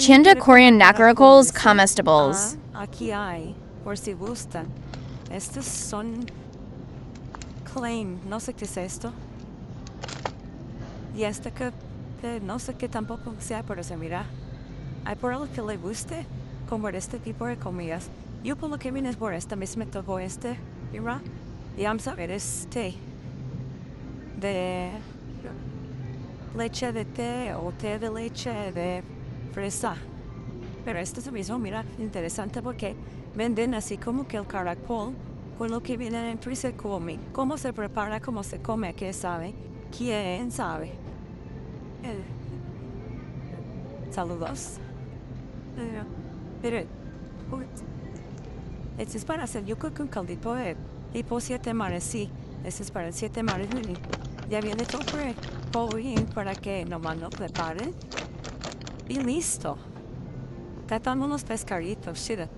Tienda quiere Korean comer Nakaracles caracoles, Comestibles. aquí hay, por si gustan. Estos son claim, no sé qué es esto. Y este que no sé qué tampoco sea, pero se mira. Hay por algo que le guste comer este tipo de comidas. Yo por lo que vine es por esta misma tocó este, mira. Y vamos a ver este de leche de té o té de leche de fresa. Pero este es el mismo, mira, interesante porque venden así como que el caracol con lo que viene en se come. ¿Cómo se prepara, cómo se come? ¿Qué sabe? ¿Quién sabe? Eh, saludos. Pero, uy, este es para hacer, yo creo que un caldito de tipo siete mares, sí. Este es para el siete mares. Ya viene todo bien para que nomás lo preparen. Y listo. Tratando unos pescaditos, chida.